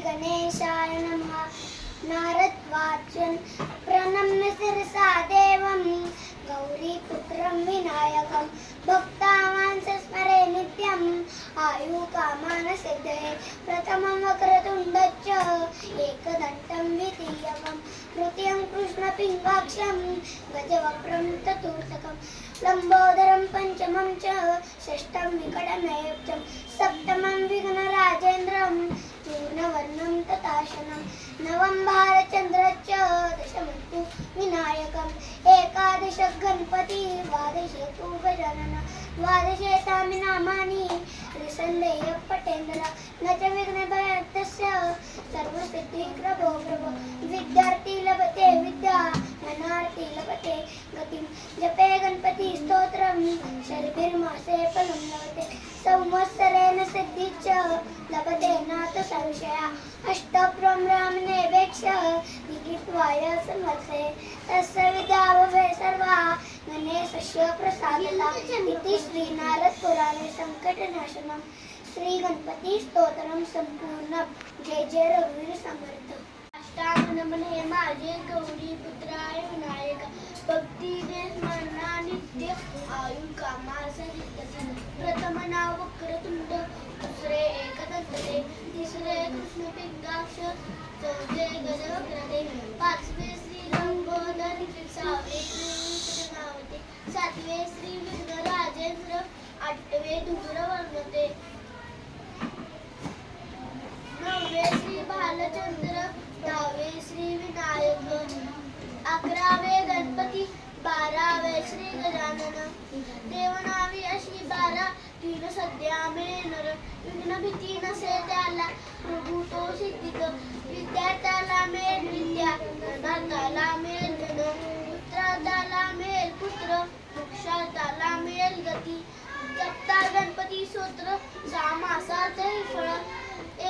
गणेशाय नमः। नारदवाचन प्रणम्य शिरसा देवं गौरीपुत्रं विनायकं भक्तावांस स्मरे नित्यम् आयुकामान सिद्धये प्रथमं वक्रतुण्डश्च एकदन्तं द्वितीयकं तृतीयं कृष्णपिङ्गाक्षं गजवक्त्रं चतुर्थकं लम्बोदरं पंचमं च षष्ठं विकटमयुक्तं सप्तमं विघ्नराजेन्द्रं चूर्णवर्णं तथाशनं नवं भारचन्द्रश्च दशमं विनायकम् एकादश गणपति द्वादशे तु गजानन द्वादशे तानि नामानि ऋषन्देय पटेन्द्र न च विघ्नभयस्तस्य सर्वसिद्धिप्रभो प्रभो विद्यार्थी लभते विद्या धनार्थी लभते गतिं जपे गणपति स्तोत्रं शर्भिर्मासे फलं लभते संवत्सरेण सिद्धिश्च लभते नाथ संशया अष्टप्रं रामनेवेक्ष निकित्वाय संवत्सरे तस्य विद्यावभे सर्वा गणेशस्य प्रसादता इति श्रीनारदपुराणे संकटनाशनं श्रीगणपति स्तोत्रं संपूर्णं। जय जय रघुवीर समर्थ। अष्टांगनमन हे माझे गौरीपुत्राय विनायक भक्तीने स्मरणा नित्य आयु कामास नित्यते प्रथम नाव वक्रतुंड दुसरे एकदंतते तिसरे कृष्णपिंगाक्ष चौथे गजवक्रते पाचवे श्री लंबोदर सहावे श्री नावते सातवे श्री विघ्नराजेंद्र आठवे धूम्रवर्णते नववे श्री भालचंद्र दहावे श्री विनायक अकरावे गणपती बारावे श्री गजानन देवनावी अशी 12 तीन सध्या मेनर विघ्न भीती नसे त्याला प्रभू तो सिद्धित विद्यार्थ्याला मेल विद्या धनार्थाला मेल धन पुत्रार्थाला मेल पुत्र मोक्षार्थाला मेल गती जपता गणपती स्तोत्र 6 मासात हे फळ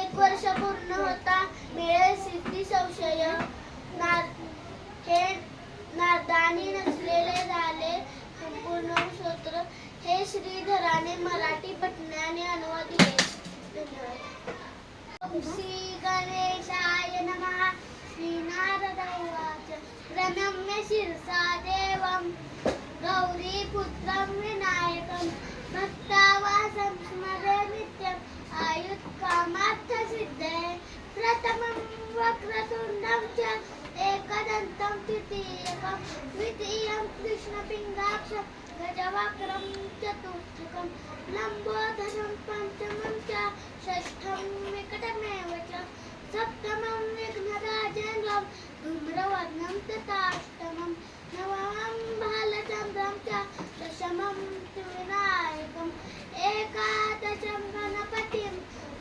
1 वर्ष पूर्ण होता मिळे सिद्धी संशय हे नारदानी नसलेले झाले संपूर्ण स्तोत्र हे श्रीधराने मराठी पठणाने अनुवादिले। श्री गणेशाय नमः। श्रीनारद उवाच प्रणम्य शिरसा देवं गौरीपुत्रं विनायकं भक्तावासं स्मरे नित्यम् आयुत्कामार्थसिद्धये प्रथमं वक्रतुण्डं च एकदन्तं द्वितीयकं द्वितीयं कृष्णपिङ्गाक्षं गजवक्त्रं चतुर्थकं लम्बोदरं पञ्चमं च षष्ठं विकटमेव च सप्तमं विघ्नराजेन्द्रं धूम्रवर्णं तथाष्टमं नवमं भालचन्द्रं च दशमं विनायकम् एकादशं गणपतिं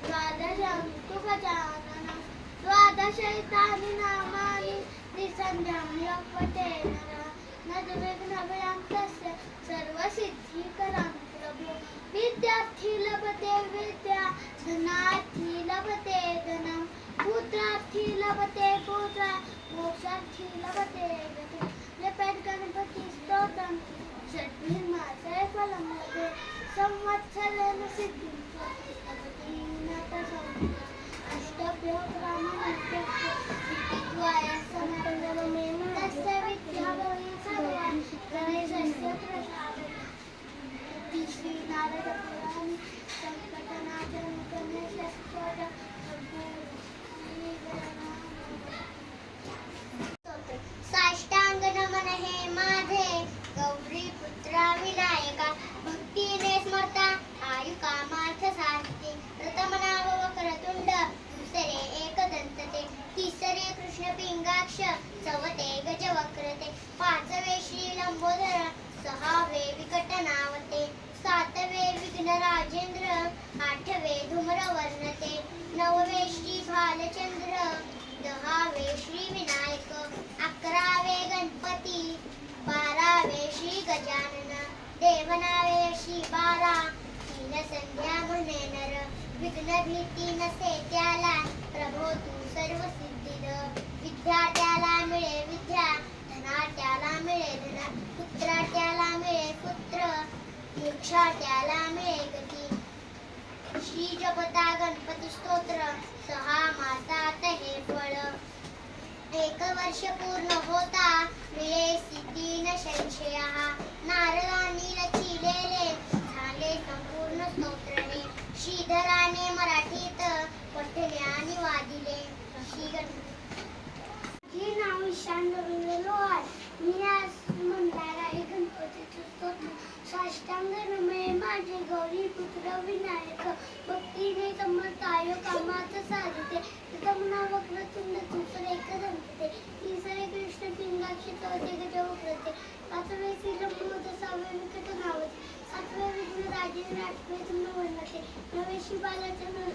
द्वादशं तु गजाननं द्वादशैतानि नामानि निसन्ध्यं लभते नरः न च विघ्नभयं तस्य सर्वसिद्धिकरं प्रभो विद्यार्थी लभते विद्या धनार्थी लभते धनं पुत्रार्थी लभते पुत्र मोक्षार्थी लभते गतिं जपेत् गणपति स्तोत्रं षड्भिर्मासे फलं लभते संवत्सरेण सिद्धिं लभते नाथ संशयः अष्टभ्यो ब्राह्मणेभ्यः विद्वाय समर्पयामि तस्य विद्यावै सर्वा गणेशस्य प्रसादः। श्रीनारदपुराणे संकटनाशनं गणेशस्य साष्टांग नमन हे माझे गौरीपुत्रा विनायका भक्तीने स्मरता आयु कामार्थ साधते प्रथम नाव वक्रतुंड दुसरे एकदंतते तिसरे कृष्णपिंगाक्ष चौथे गजवक्रते पाचवे श्री लंबोदर सहावे विकटनावते सातवे विघ्नराजेंद्र आठवे धूम्रवर्णते नववे श्री भालचंद्र दहावे श्री विनायक अकरावे गणपती बारावे श्री गजानन देवनावे अशी 12 तीन संध्या म्हणे नर विघ्न भीती नसे त्याला प्रभो तू सर्व सिद्धिद विद्यार्थ्याला मिळे विद्या धनार्थ्याला मिळे धन पुत्रार्थ्याला मिळे पुत्र मोक्षार्थ्याला मिळे गती श्री जपता गणपती गणपती स्तोत्र 6 मासात हे फळ. 1 वर्ष पूर्ण होता मिळे सिद्धीन संशयः. नारदांनी रचिलेले झाले संपूर्ण स्तोत्र हे. श्रीधराने मराठीत पठले आणि वादिले. श्री गणपती. माझे नाव ईशान रवींद्र लोहार. मी आज म्हणणार आहे गणपतीचे स्तोत्र. साष्टांग नमये माझे गौरी पुत्र विनायक. भक्तीने समर्थ कामात साधिते. प्रथम वक्रतुंड तुसरेक दंते. तिसरे कृष्ण पिंगाक्षी चौथे गजवक्रते. पाचवे श्रीरमणोद 6वे विकट नावते. 7वे विघ्न राजे 8वे धनुर्वंते. 9वे श्री बालाचंद्र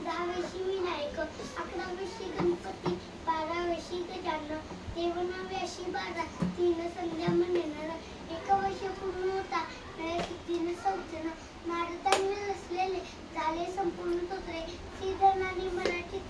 10वे श्री विनायक. 11वे श्री गणपती 12वे श्री गजानन. 13वे अशी 12 तीन संध्या म्हणणार. 1 वर्ष पूर्ण होता मिळे सिद्धीन संशयः. नारदांनी रचलेले झाले संपूर्ण स्तोत्रे. श्रीधराने मराठीत